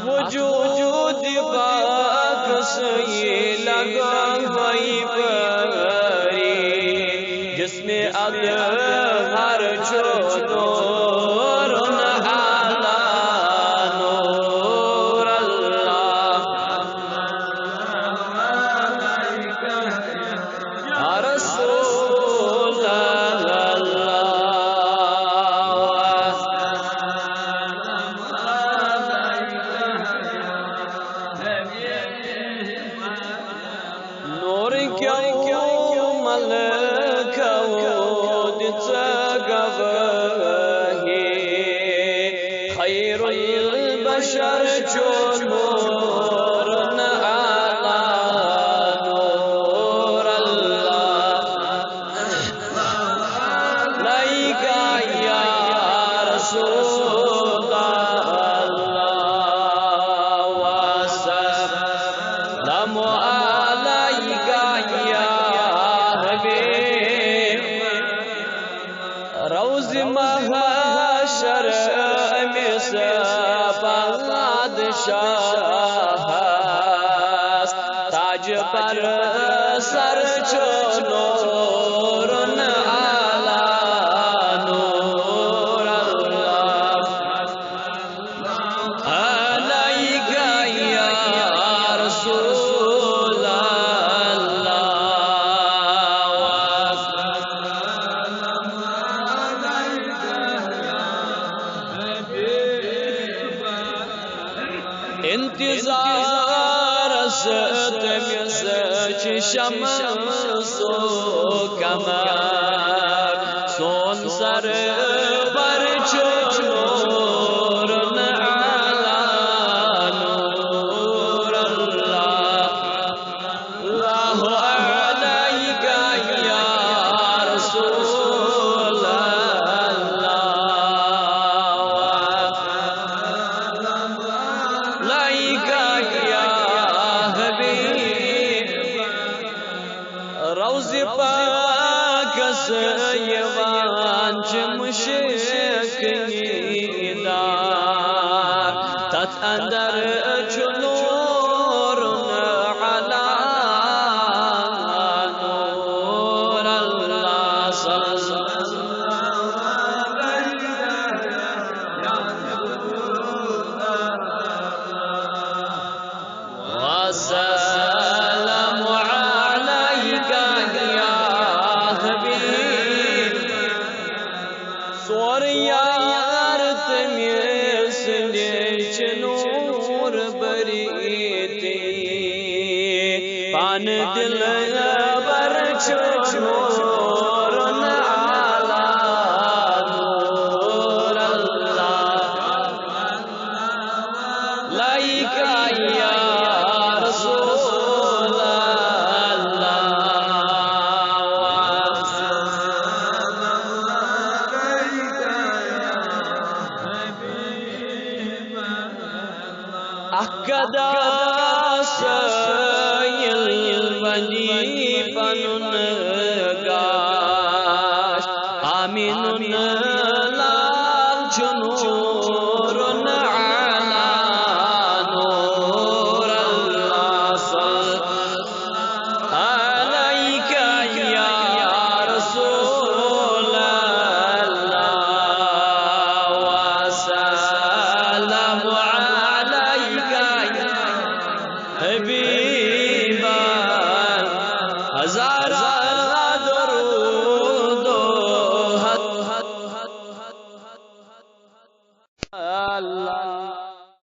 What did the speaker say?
वजूद पाक से लगा वही परी जिसमें अदहर छोड़ो ताज पर सर छोड़ो आला नूर अल्लाह अलैका या रसूल अल्लाह इंतजार तमिस शमसो कमर सोन सर पर छोड़ आला नूर अल्लाह अलैका या रसूल पाकस यवान मुशक नीदार तत अंदर चुनूर अला नूर अल्लाह पान दिल बर छोड़ आला नूर अल्लाह लाइका या रसूल अल्लाह अकदा पनुन गाश आमीनुन लाल चुनूर आला नूर अल्लाह अलैका या रसूल अल्लाह वसल्लम अलैका हबीबा हजार दरूद अल्लाह